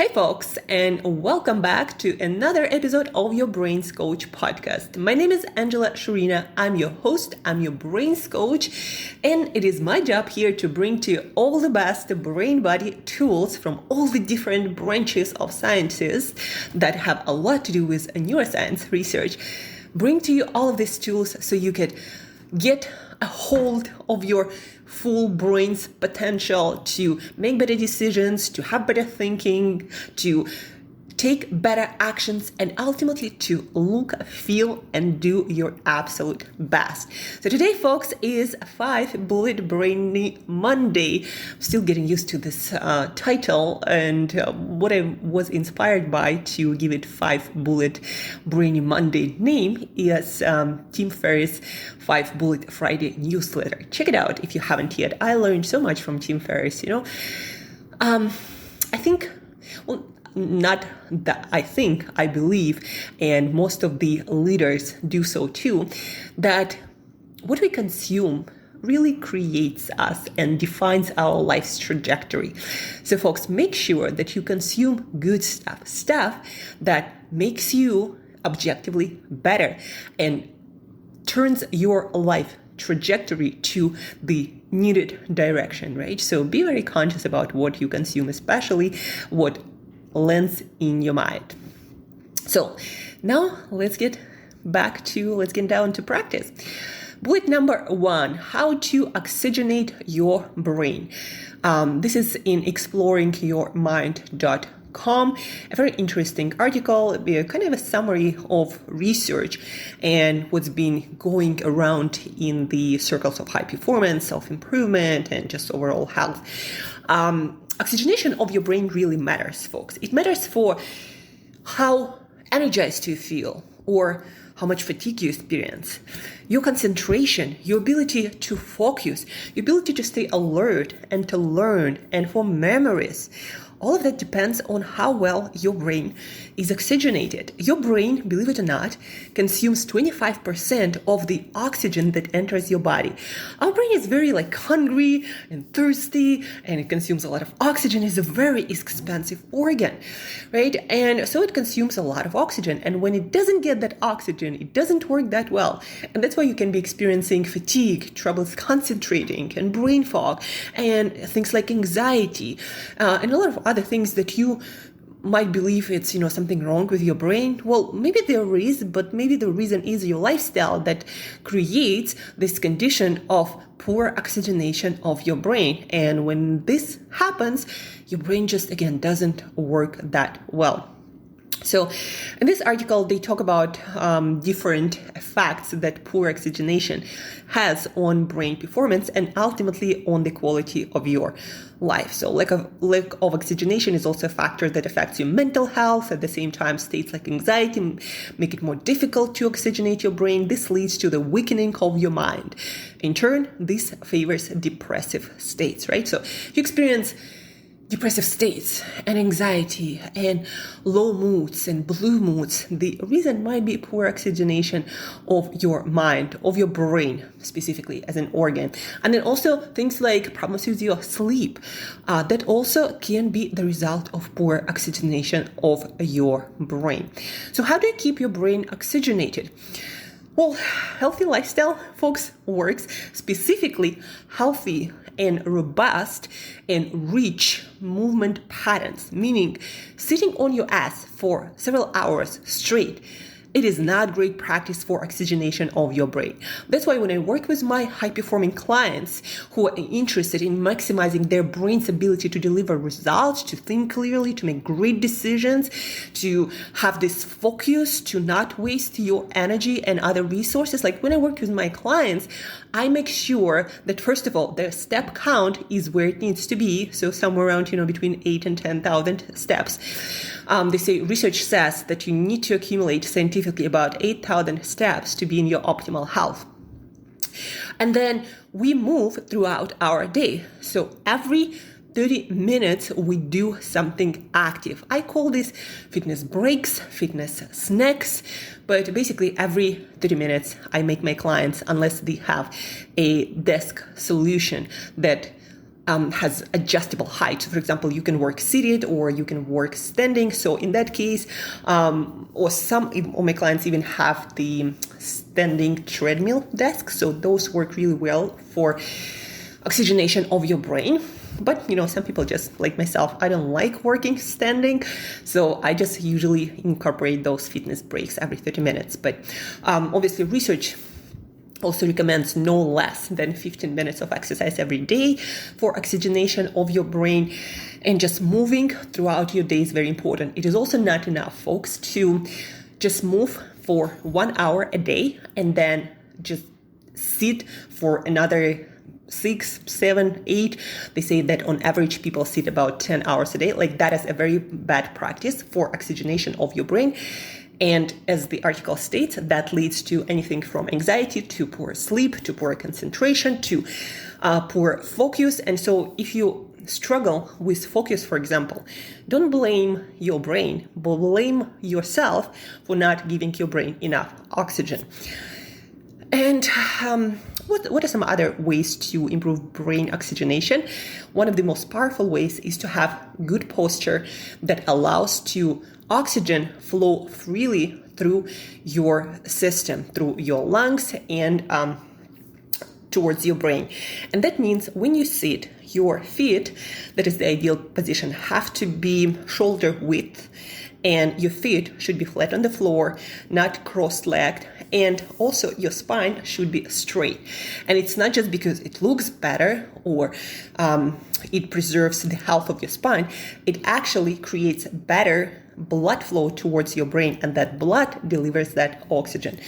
Hey folks, and welcome back to another episode of your Brains Coach podcast. My name is Shurina. I'm your host, I'm your Brains Coach, and it is my job here to bring to you all the best brain body tools from all the different branches of sciences that have a lot to do with neuroscience research. Bring to you all of these tools so you could get a hold of your full brain's potential to make better decisions, to have better thinking, to take better actions, and ultimately to look, feel, and do your absolute best. So today, folks, is 5-Bullet Brainy Monday. I'm still getting used to this title and what I was inspired by to give it 5-Bullet Brainy Monday name is Tim Ferriss' 5-Bullet Friday newsletter. Check it out if you haven't yet. I learned so much from Tim Ferriss, I believe, and most of the leaders do so too, that what we consume really creates us and defines our life's trajectory. So folks, make sure that you consume good stuff that makes you objectively better and turns your life trajectory to the needed direction, right? So be very conscious about what you consume, especially what lands in your mind. So now let's get down to practice. Bullet number 1, how to oxygenate your brain. This is in exploringyourmind.com, a very interesting article, kind of a summary of research and what's been going around in the circles of high performance, self-improvement, and just overall health. Oxygenation of your brain really matters, folks. It matters for how energized you feel or how much fatigue you experience, your concentration, your ability to focus, your ability to stay alert and to learn, and for memories. All of that depends on how well your brain is oxygenated. Your brain, believe it or not, consumes 25% of the oxygen that enters your body. Our brain is very hungry and thirsty, and it consumes a lot of oxygen. It's a very expensive organ, right? And so it consumes a lot of oxygen. And when it doesn't get that oxygen, it doesn't work that well. And that's why you can be experiencing fatigue, troubles concentrating, and brain fog, and things like anxiety, and a lot of other things that you might believe it's something wrong with your brain. Well, maybe there is, but maybe the reason is your lifestyle that creates this condition of poor oxygenation of your brain. And when this happens, your brain just again doesn't work that well. So in this article, they talk about different effects that poor oxygenation has on brain performance and ultimately on the quality of your life. So lack of oxygenation is also a factor that affects your mental health. At the same time, states like anxiety make it more difficult to oxygenate your brain. This leads to the weakening of your mind. In turn, this favors depressive states, right? So you experience depressive states and anxiety and low moods and blue moods. The reason might be poor oxygenation of your mind, of your brain specifically as an organ. And then also things like problems with your sleep. That also can be the result of poor oxygenation of your brain. So how do you keep your brain oxygenated? Well, healthy lifestyle, folks, works specifically healthy and robust and rich movement patterns, meaning sitting on your ass for several hours straight. It is not great practice for oxygenation of your brain. That's why when I work with my high-performing clients who are interested in maximizing their brain's ability to deliver results, to think clearly, to make great decisions, to have this focus, to not waste your energy and other resources. Like when I work with my clients, I make sure that first of all, their step count is where it needs to be. So somewhere around, between 8 and 10,000 steps. They say research says that you need to accumulate scientifically about 8,000 steps to be in your optimal health. And then we move throughout our day. So every 30 minutes, we do something active. I call this fitness breaks, fitness snacks, but basically every 30 minutes, I make my clients, unless they have a desk solution that has adjustable height. So for example, you can work seated or you can work standing. So in that case, or some of my clients even have the standing treadmill desk. So those work really well for oxygenation of your brain. But, some people just like myself, I don't like working standing. So I just usually incorporate those fitness breaks every 30 minutes. But obviously research also recommends no less than 15 minutes of exercise every day for oxygenation of your brain, and just moving throughout your day is very important. It is also not enough, folks, to just move for 1 hour a day and then just sit for another 6, 7, 8. They say that on average people sit about 10 hours a day. Like, that is a very bad practice for oxygenation of your brain. And as the article states, that leads to anything from anxiety to poor sleep, to poor concentration, to poor focus. And so if you struggle with focus, for example, don't blame your brain, but blame yourself for not giving your brain enough oxygen. And what are some other ways to improve brain oxygenation? One of the most powerful ways is to have good posture that allows to oxygen flow freely through your system, through your lungs and towards your brain. And that means when you sit, your feet, that is the ideal position, have to be shoulder width, and your feet should be flat on the floor, not cross-legged, and also your spine should be straight. And it's not just because it looks better or it preserves the health of your spine, it actually creates better blood flow towards your brain, and that blood delivers that oxygen.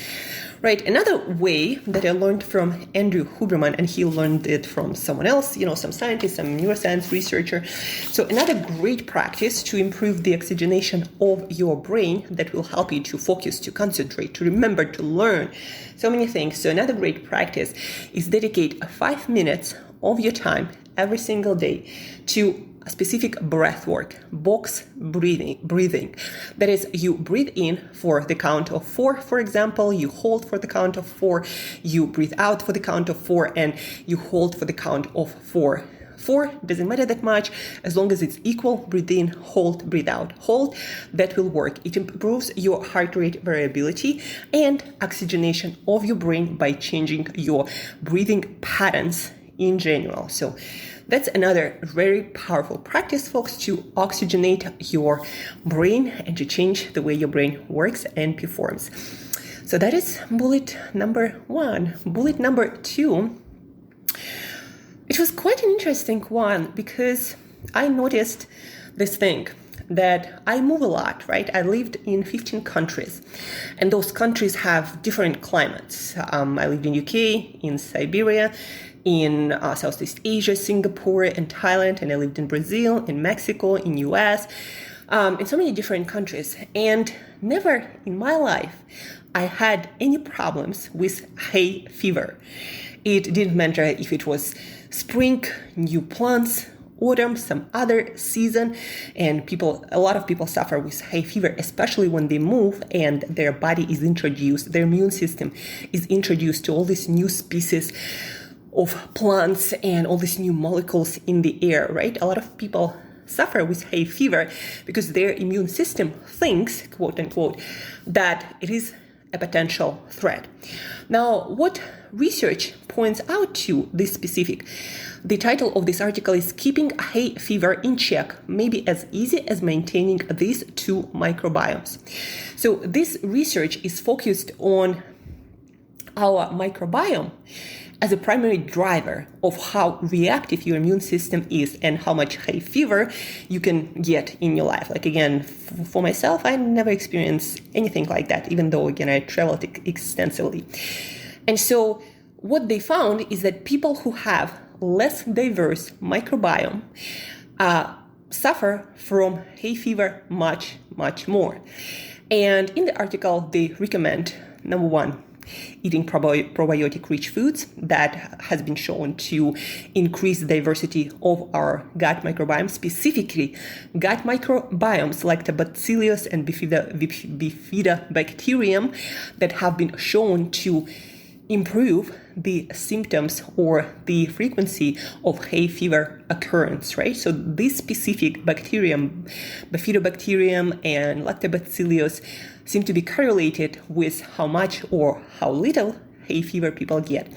Right. Another way that I learned from Andrew Huberman, and he learned it from someone else, some scientist, some neuroscience researcher. So another great practice to improve the oxygenation of your brain that will help you to focus, to concentrate, to remember, to learn so many things. So another great practice is dedicate 5 minutes of your time every single day to a specific breath work, box breathing. That is, you breathe in for the count of 4, for example, you hold for the count of 4, you breathe out for the count of 4, and you hold for the count of 4. 4 doesn't matter that much, as long as it's equal. Breathe in, hold, breathe out, hold. That will work. It improves your heart rate variability and oxygenation of your brain by changing your breathing patterns in general. So that's another very powerful practice, folks, to oxygenate your brain and to change the way your brain works and performs. So that is bullet number 1. Bullet number 2, it was quite an interesting one because I noticed this thing that I move a lot, right? I lived in 15 countries, and those countries have different climates. I lived in UK, in Siberia, in Southeast Asia, Singapore, and Thailand, and I lived in Brazil, in Mexico, in US, in so many different countries. And never in my life I had any problems with hay fever. It didn't matter if it was spring, new plants, autumn, some other season, and a lot of people suffer with hay fever, especially when they move and their body is introduced, their immune system is introduced to all these new species of plants and all these new molecules in the air, right? A lot of people suffer with hay fever because their immune system thinks, quote unquote, that it is a potential threat. Now, what research points out to this specific? The title of this article is Keeping Hay Fever in Check may be as easy as maintaining these 2 microbiomes. So this research is focused on our microbiome as a primary driver of how reactive your immune system is and how much hay fever you can get in your life. Like, again, for myself, I never experienced anything like that, even though, again, I traveled extensively. And so what they found is that people who have less diverse microbiome suffer from hay fever much, much more. And in the article, they recommend, number 1, eating probiotic-rich foods that has been shown to increase the diversity of our gut microbiome, specifically gut microbiomes like Lactobacillus and Bifidobacterium that have been shown to improve the symptoms or the frequency of hay fever occurrence, right? So this specific bacterium, Bifidobacterium and Lactobacillus, seem to be correlated with how much or how little hay fever people get.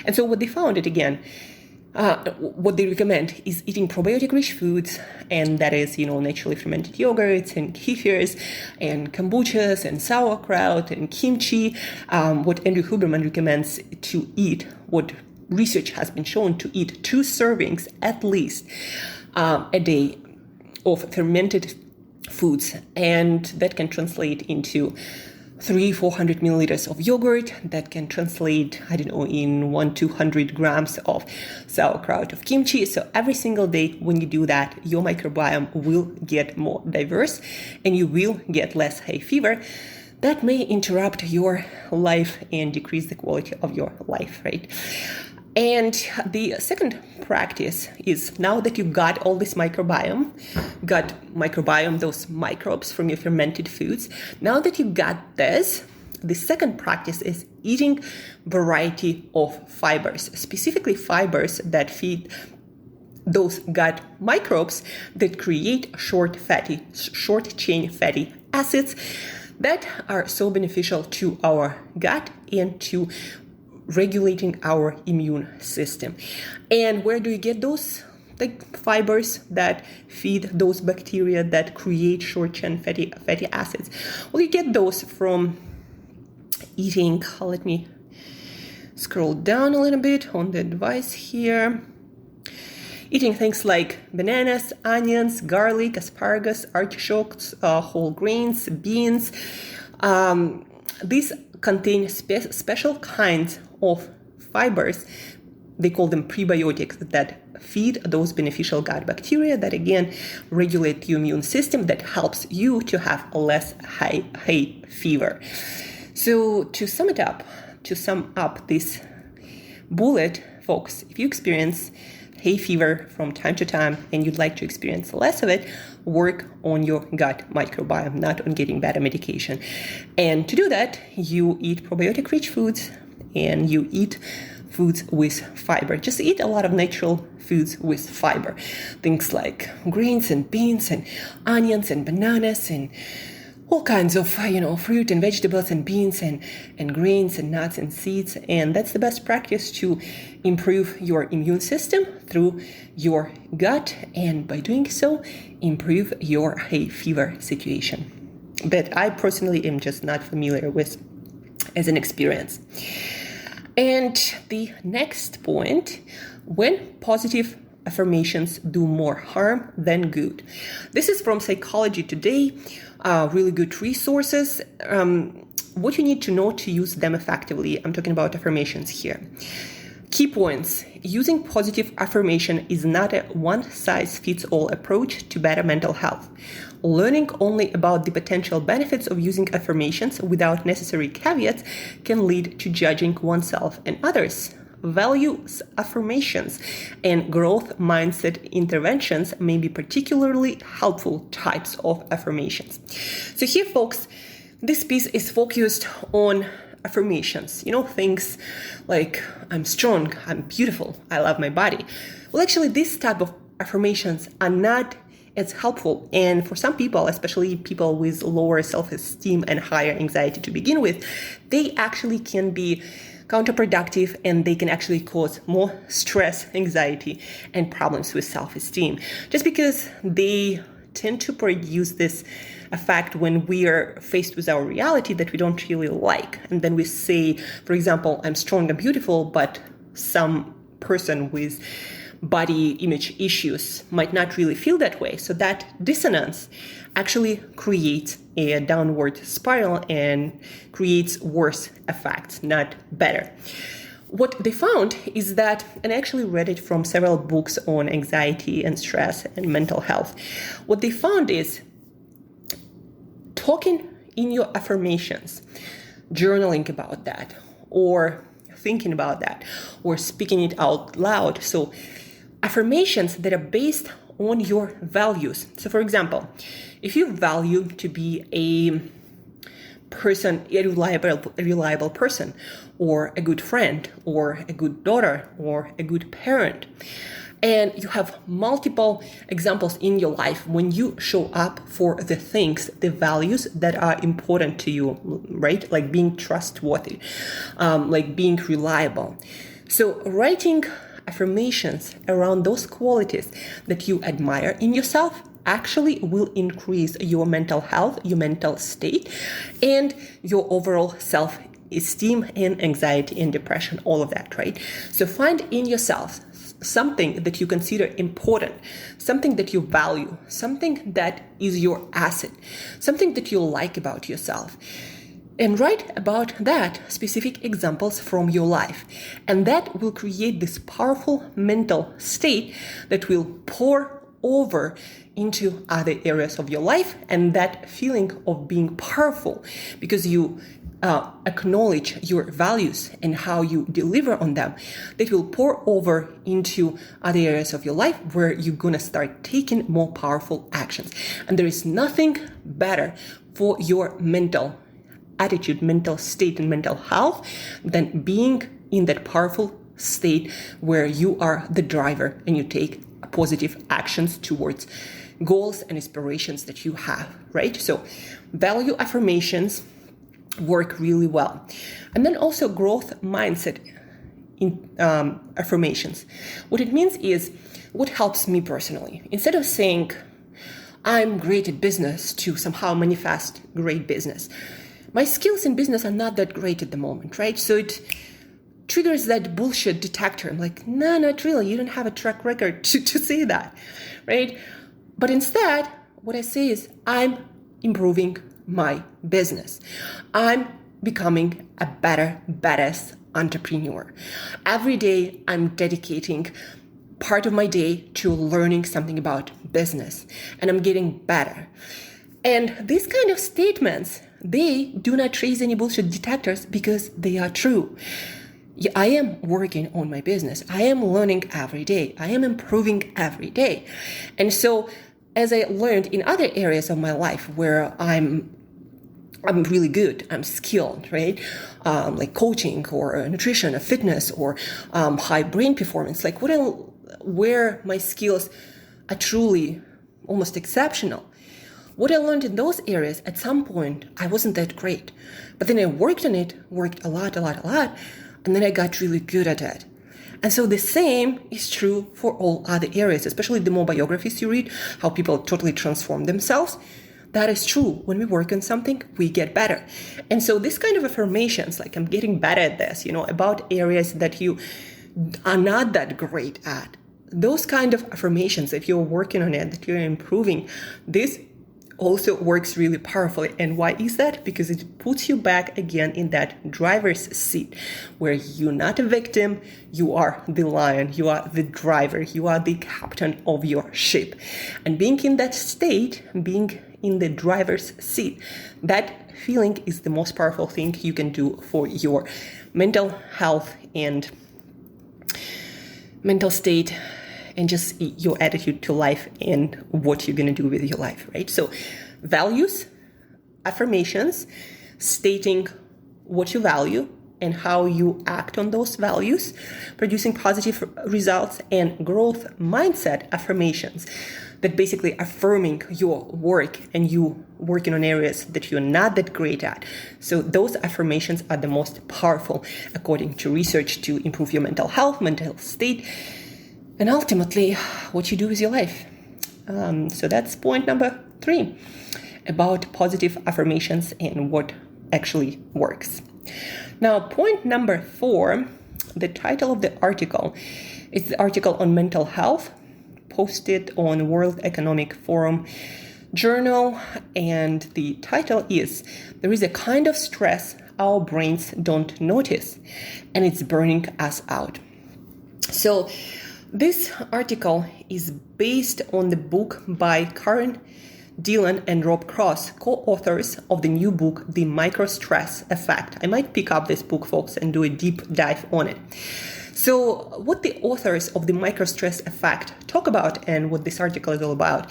And so what they found, what they recommend is eating probiotic-rich foods, and that is, naturally fermented yogurts and kefirs and kombuchas and sauerkraut and kimchi. What Andrew Huberman recommends to eat, what research has been shown to eat 2 servings at least a day of fermented foods, and that can translate into 400 milliliters of yogurt. That can translate, in 200 grams of sauerkraut of kimchi. So every single day when you do that, your microbiome will get more diverse and you will get less hay fever. That may interrupt your life and decrease the quality of your life, right? And the second practice is, now that you got all this microbiome, those microbes from your fermented foods, now that you got this, the second practice is eating variety of fibers, specifically fibers that feed those gut microbes that create short chain fatty acids that are so beneficial to our gut and to regulating our immune system. And where do you get those fibers that feed those bacteria that create short-chain fatty acids? Well, you get those from eating, let me scroll down a little bit on the device here. Eating things like bananas, onions, garlic, asparagus, artichokes, whole grains, beans. These contain special kinds of fibers. They call them prebiotics that feed those beneficial gut bacteria that again regulate the immune system, that helps you to have less hay fever. So to sum up this bullet, folks, if you experience hay fever from time to time and you'd like to experience less of it, work on your gut microbiome, not on getting better medication. And to do that, you eat probiotic-rich foods and you eat foods with fiber. Just eat a lot of natural foods with fiber. Things like grains and beans and onions and bananas and all kinds of, fruit and vegetables and beans and grains and nuts and seeds. And that's the best practice to improve your immune system through your gut. And by doing so, improve your hay fever situation that I personally am just not familiar with as an experience. And the next point, when positive affirmations do more harm than good. This is from Psychology Today, really good resources. What you need to know to use them effectively. I'm talking about affirmations here. Key points. Using positive affirmation is not a one-size-fits-all approach to better mental health. Learning only about the potential benefits of using affirmations without necessary caveats can lead to judging oneself and others. Values affirmations and growth mindset interventions may be particularly helpful types of affirmations. So here, folks, this piece is focused on affirmations, things like I'm strong, I'm beautiful, I love my body. Well, actually, this type of affirmations are not as helpful. And for some people, especially people with lower self-esteem and higher anxiety to begin with, they actually can be counterproductive and they can actually cause more stress, anxiety, and problems with self-esteem. Just because they tend to produce this effect when we are faced with our reality that we don't really like. And then we say, for example, I'm strong and beautiful, but some person with body image issues might not really feel that way. So that dissonance actually creates a downward spiral and creates worse effects, not better. What they found is that, and I actually read it from several books on anxiety and stress and mental health. What they found is talking in your affirmations, journaling about that, or thinking about that, or speaking it out loud. So affirmations that are based on your values. So for example, if you value to be a a reliable person, or a good friend, or a good daughter, or a good parent. And you have multiple examples in your life when you show up for the things, the values that are important to you, right? Like being trustworthy, like being reliable. So writing affirmations around those qualities that you admire in yourself actually will increase your mental health, your mental state, and your overall self-esteem and anxiety and depression, all of that, right? So find in yourself something that you consider important, something that you value, something that is your asset, something that you like about yourself. And write about that specific examples from your life. And that will create this powerful mental state that will pour over into other areas of your life. And that feeling of being powerful because you acknowledge your values and how you deliver on them, that will pour over into other areas of your life where you're gonna start taking more powerful actions. And there is nothing better for your mental attitude, mental state, and mental health than being in that powerful state where you are the driver and you take positive actions towards goals and aspirations that you have, right? So value affirmations work really well. And then also growth mindset in affirmations. What it means is, what helps me personally, instead of saying I'm great at business to somehow manifest great business, my skills in business are not that great at the moment, right? So it triggers that bullshit detector. I'm like, no, not really. You don't have a track record to say that, right? But instead, what I say is, I'm improving my business. I'm becoming a better, badass entrepreneur. Every day, I'm dedicating part of my day to learning something about business, and I'm getting better. And these kind of statements, they do not raise any bullshit detectors because they are true. I am working on my business. I am learning every day. I am improving every day. And so as I learned in other areas of my life where I'm really good, I'm skilled, right? Like coaching or nutrition or fitness or high brain performance, like where my skills are truly almost exceptional. What I learned in those areas, at some point, I wasn't that great. But then I worked on it, worked a lot, and then I got really good at it. And so the same is true for all other areas, especially the more biographies you read, how people totally transform themselves. That is true. When we work on something, we get better. And so this kind of affirmations, like I'm getting better at this, about areas that you are not that great at. Those kind of affirmations, if you're working on it, that you're improving, this also works really powerfully. And why is that? Because it puts you back again in that driver's seat where you're not a victim, you are the lion, you are the driver, you are the captain of your ship. And being in that state, being in the driver's seat, that feeling is the most powerful thing you can do for your mental health and mental state, and just your attitude to life and what you're going to do with your life, right? So values, affirmations, stating what you value and how you act on those values, producing positive results, and growth mindset affirmations that basically affirming your work and you working on areas that you're not that great at. So those affirmations are the most powerful according to research to improve your mental health, mental state, and ultimately, what you do with your life. So that's point number 3 about positive affirmations and what actually works. Now, point number 4, the title of the article is the article on mental health posted on World Economic Forum journal. And the title is, there is a kind of stress our brains don't notice, and it's burning us out. So this article is based on the book by Karen Dillon and Rob Cross, co-authors of the new book, The Microstress Effect. I might pick up this book, folks, and do a deep dive on it. So what the authors of The Microstress Effect talk about, and what this article is all about,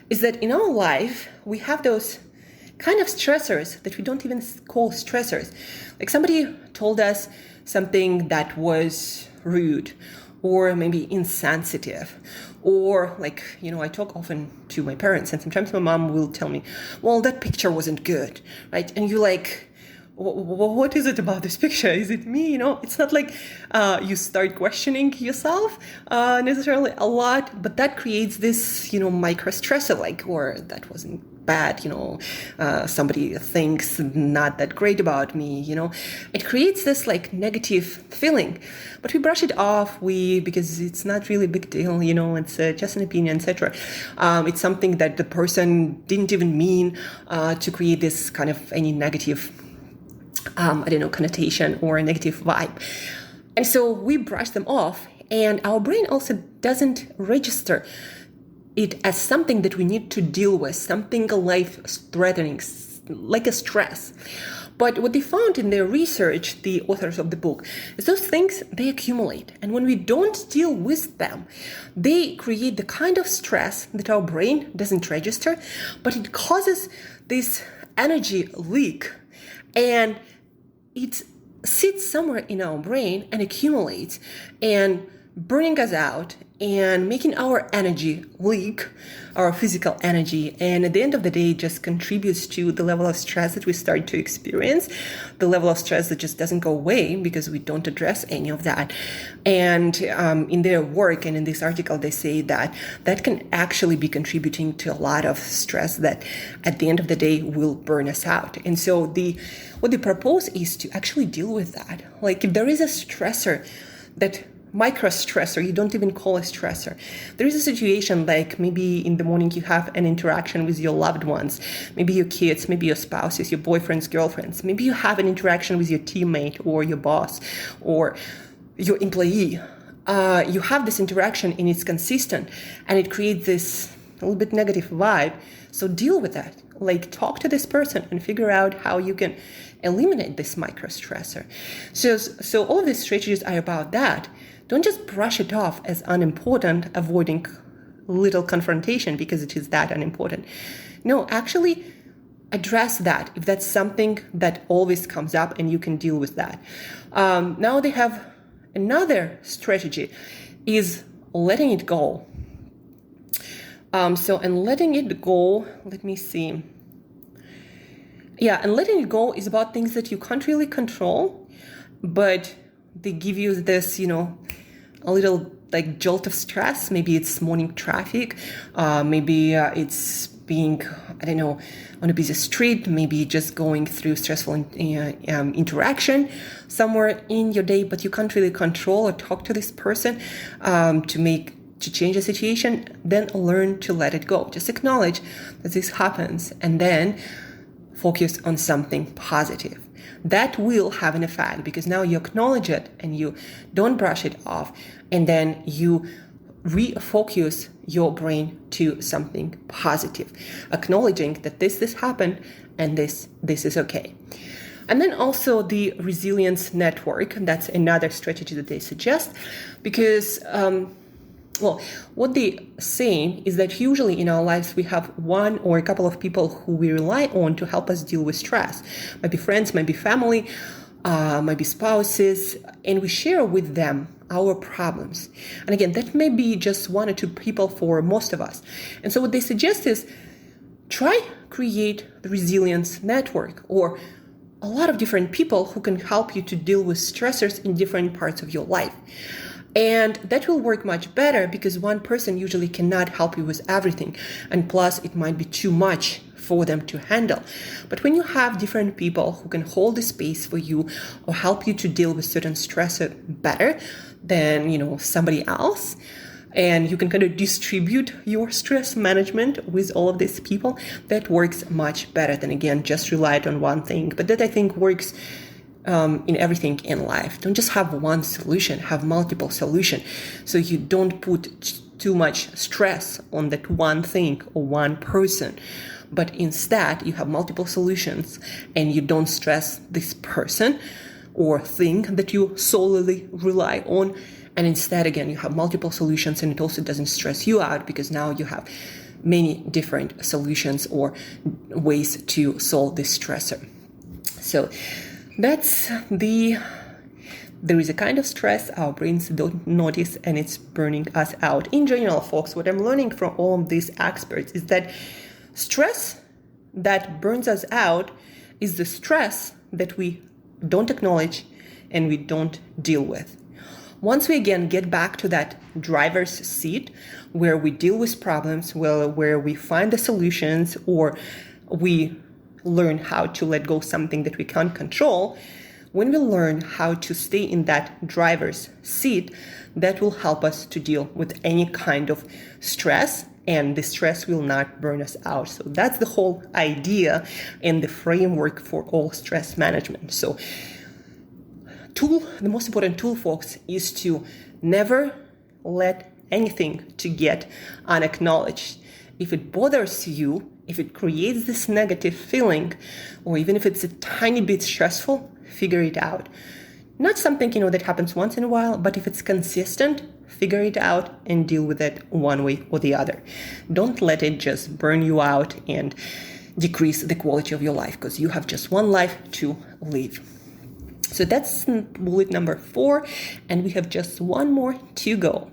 is that in our life, we have those kind of stressors that we don't even call stressors. Like somebody told us something that was rude or maybe insensitive, or like, I talk often to my parents, and sometimes my mom will tell me, well, that picture wasn't good, right? And you're like, what is it about this picture? Is it me? It's not like you start questioning yourself necessarily a lot, but that creates this, micro stressor, like, or that wasn't bad, somebody thinks not that great about me, it creates this like negative feeling, but we brush it off, because it's not really a big deal, it's just an opinion, etc. It's something that the person didn't even mean to create this kind of any negative connotation or a negative vibe. And so we brush them off, and our brain also doesn't register it as something that we need to deal with, something life-threatening, like a stress. But what they found in their research, the authors of the book, is those things, they accumulate. And when we don't deal with them, they create the kind of stress that our brain doesn't register, but it causes this energy leak. And it sits somewhere in our brain and accumulates and burning us out and making our energy leak, our physical energy. And at the end of the day, it just contributes to the level of stress that we start to experience, the level of stress that just doesn't go away because we don't address any of that. And in their work and in this article, they say that that can actually be contributing to a lot of stress that at the end of the day will burn us out. And so what they propose is to actually deal with that. Like if there is a stressor that micro stressor, you don't even call a stressor. There is a situation like maybe in the morning you have an interaction with your loved ones, maybe your kids, maybe your spouses, your boyfriends, girlfriends. Maybe you have an interaction with your teammate or your boss or your employee. You have this interaction and it's consistent and it creates this a little bit negative vibe. So deal with that. Like talk to this person and figure out how you can eliminate this micro stressor. So all of these strategies are about that. Don't just brush it off as unimportant, avoiding little confrontation because it is that unimportant. No, actually address that if that's something that always comes up and you can deal with that. Now they have another strategy is letting it go. And letting it go, let me see. Yeah, and letting it go is about things that you can't really control, but they give you this, a little like jolt of stress. Maybe it's morning traffic. Maybe it's being, on a busy street. Maybe just going through stressful interaction somewhere in your day, but you can't really control or talk to this person to change the situation. Then learn to let it go. Just acknowledge that this happens and then focus on something positive. That will have an effect because now you acknowledge it and you don't brush it off, and then you refocus your brain to something positive, acknowledging that this happened and this is okay. And then also the resilience network, that's another strategy that they suggest because what they say is that usually in our lives we have one or a couple of people who we rely on to help us deal with stress. Might be friends, might be family, might be spouses, and we share with them our problems. And again, that may be just one or two people for most of us. And so what they suggest is try create the resilience network or a lot of different people who can help you to deal with stressors in different parts of your life. And that will work much better because one person usually cannot help you with everything. And plus, it might be too much for them to handle. But when you have different people who can hold the space for you or help you to deal with certain stressor better than, somebody else, and you can kind of distribute your stress management with all of these people, that works much better than, again, just rely on one thing. But that, I think, works in everything in life. Don't just have one solution, have multiple solutions. So you don't put too much stress on that one thing or one person, but instead you have multiple solutions and you don't stress this person or thing that you solely rely on. And instead, again, you have multiple solutions and it also doesn't stress you out because now you have many different solutions or ways to solve this stressor. So there is a kind of stress our brains don't notice, and it's burning us out. In general, folks, what I'm learning from all of these experts is that stress that burns us out is the stress that we don't acknowledge and we don't deal with. Once we again get back to that driver's seat where we deal with problems, where we find the solutions, or we learn how to let go of something that we can't control, when we learn how to stay in that driver's seat, that will help us to deal with any kind of stress, and the stress will not burn us out. So that's the whole idea and the framework for all stress management. So the most important tool, folks, is to never let anything to get unacknowledged. If it bothers you, if it creates this negative feeling, or even if it's a tiny bit stressful, figure it out. Not something, that happens once in a while, but if it's consistent, figure it out and deal with it one way or the other. Don't let it just burn you out and decrease the quality of your life, because you have just one life to live. So that's bullet number 4, and we have just one more to go.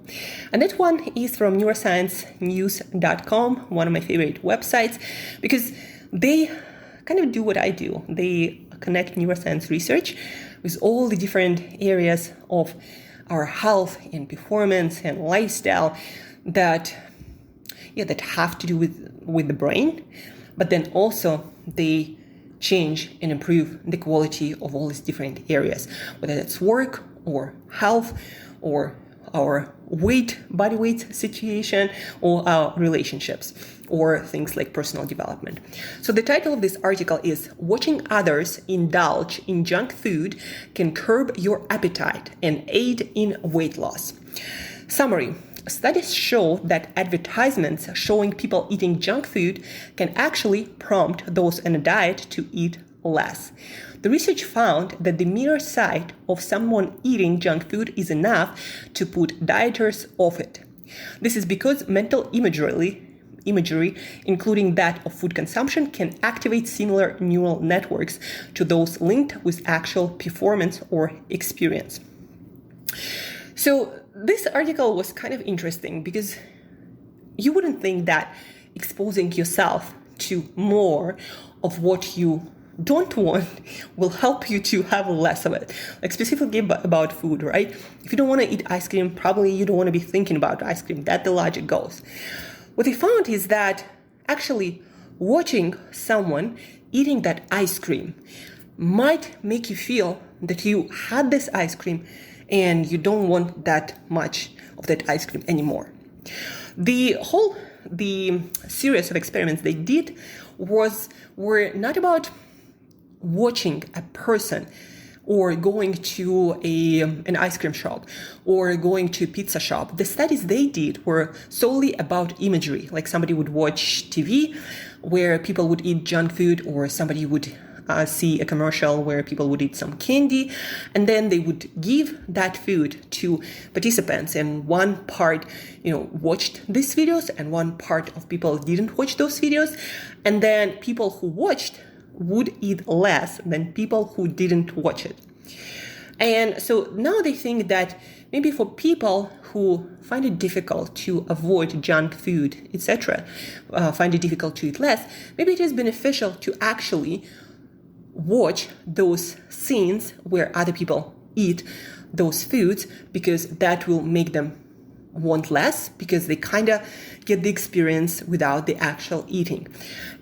And that one is from neurosciencenews.com, one of my favorite websites, because they kind of do what I do. They connect neuroscience research with all the different areas of our health and performance and lifestyle that have to do with the brain, but then also they change and improve the quality of all these different areas, whether that's work or health or our body weight situation, or our relationships, or things like personal development. So the title of this article is "Watching Others Indulge in Junk Food Can Curb Your Appetite and Aid in Weight Loss." Summary: studies show that advertisements showing people eating junk food can actually prompt those on a diet to eat less. The research found that the mere sight of someone eating junk food is enough to put dieters off it. This is because mental imagery, including that of food consumption, can activate similar neural networks to those linked with actual performance or experience. So this article was kind of interesting because you wouldn't think that exposing yourself to more of what you don't want will help you to have less of it. Like specifically about food, right? If you don't want to eat ice cream, probably you don't want to be thinking about ice cream. That the logic goes. What they found is that actually watching someone eating that ice cream might make you feel that you had this ice cream and you don't want that much of that ice cream anymore. The series of experiments they did were not about watching a person or going to an ice cream shop or going to a pizza shop. The studies they did were solely about imagery. Like somebody would watch TV where people would eat junk food, or somebody would see a commercial where people would eat some candy, and then they would give that food to participants, and one part watched these videos and one part of people didn't watch those videos, and then people who watched would eat less than people who didn't watch it. And so now they think that maybe for people who find it difficult to avoid junk food, etc., find it difficult to eat less, maybe it is beneficial to actually watch those scenes where other people eat those foods, because that will make them want less, because they kind of get the experience without the actual eating.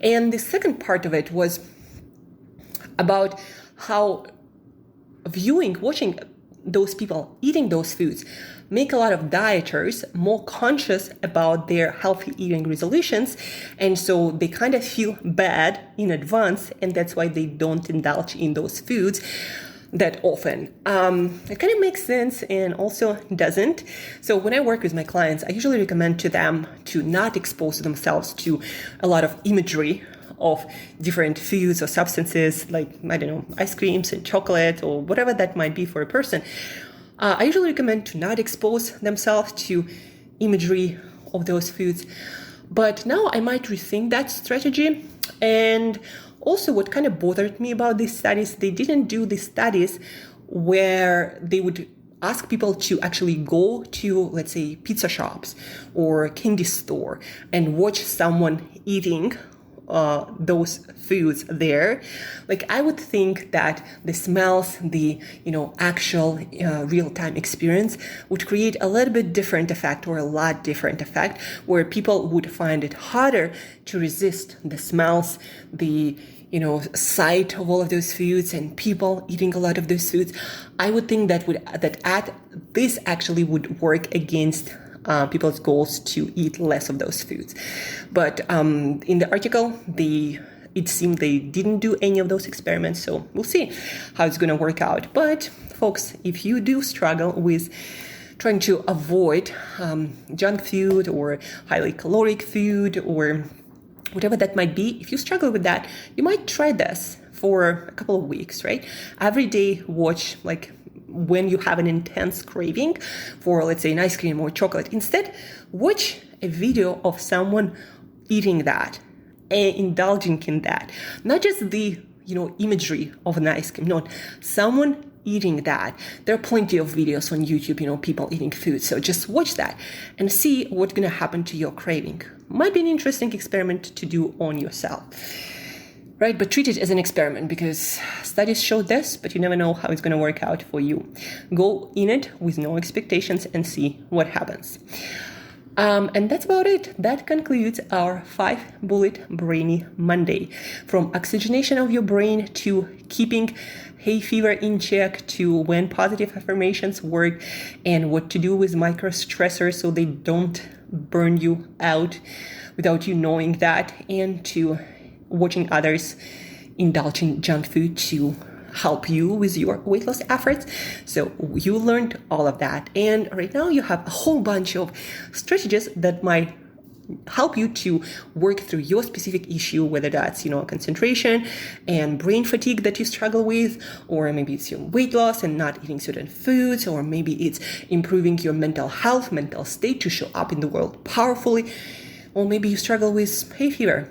And the second part of it was about how watching those people eating those foods make a lot of dieters more conscious about their healthy eating resolutions, and so they kind of feel bad in advance, and that's why they don't indulge in those foods that often. It kind of makes sense and also doesn't. So when I work with my clients, I usually recommend to them to not expose themselves to a lot of imagery of different foods or substances, like, ice creams and chocolate or whatever that might be for a person. I usually recommend to not expose themselves to imagery of those foods, But now I might rethink that strategy. And also what kind of bothered me about these studies, they didn't do these studies where they would ask people to actually go to, let's say, pizza shops or candy store and watch someone eating those foods there. Like, I would think that the smells, the actual real-time experience would create a little bit different effect, or a lot different effect, where people would find it harder to resist the smells, the sight of all of those foods and people eating a lot of those foods. I would think this actually would work against people's goals to eat less of those foods. But in the article, it seemed they didn't do any of those experiments, so we'll see how it's going to work out. But folks, if you do struggle with trying to avoid junk food or highly caloric food or whatever that might be, if you struggle with that, you might try this for a couple of weeks, right? Every day, watch, like, when you have an intense craving for, let's say, an ice cream or chocolate, instead watch a video of someone eating that and indulging in that. Not just the imagery of an ice cream, no, someone eating that. There are plenty of videos on YouTube, people eating food. So just watch that and see what's going to happen to your craving. Might be an interesting experiment to do on yourself. Right, but treat it as an experiment, because studies show this, but you never know how it's going to work out for you. Go in it with no expectations and see what happens. And that's about it. That concludes our 5-bullet Brainy Monday. From oxygenation of your brain to keeping hay fever in check, to when positive affirmations work and what to do with micro stressors so they don't burn you out without you knowing that, and to watching others indulge in junk food to help you with your weight loss efforts. So you learned all of that. And right now you have a whole bunch of strategies that might help you to work through your specific issue, whether that's, concentration and brain fatigue that you struggle with, or maybe it's your weight loss and not eating certain foods, or maybe it's improving your mental health, mental state to show up in the world powerfully, or maybe you struggle with hay fever.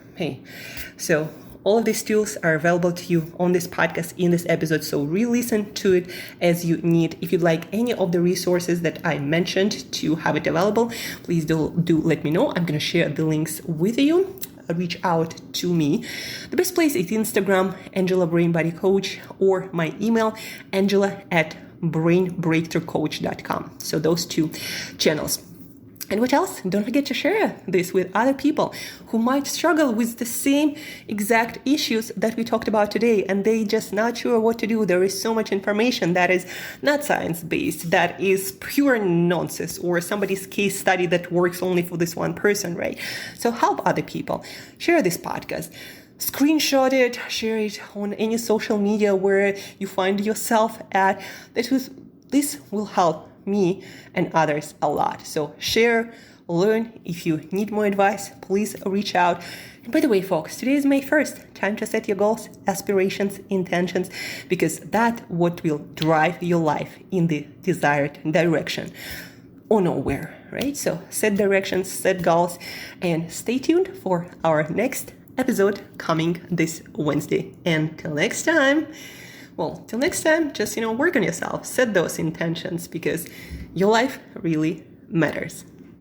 So all of these tools are available to you on this podcast, in this episode. So re-listen to it as you need. If you'd like any of the resources that I mentioned to have it available, please do let me know. I'm going to share the links with you. Reach out to me. The best place is Instagram, Angela Brain Body Coach, or my email, angela@brainbreakthroughcoach.com. So those two channels. And what else? Don't forget to share this with other people who might struggle with the same exact issues that we talked about today, and they just not sure what to do. There is so much information that is not science-based, that is pure nonsense, or somebody's case study that works only for this one person, right? So help other people. Share this podcast. Screenshot it, share it on any social media where you find yourself at. This will help me and others a lot. So share, learn. If you need more advice, please reach out. And by the way, folks, today is May 1st. Time to set your goals, aspirations, intentions, because that's what will drive your life in the desired direction or nowhere, right? So set directions, set goals, and stay tuned for our next episode coming this Wednesday. And till next time, just, work on yourself, set those intentions, because your life really matters.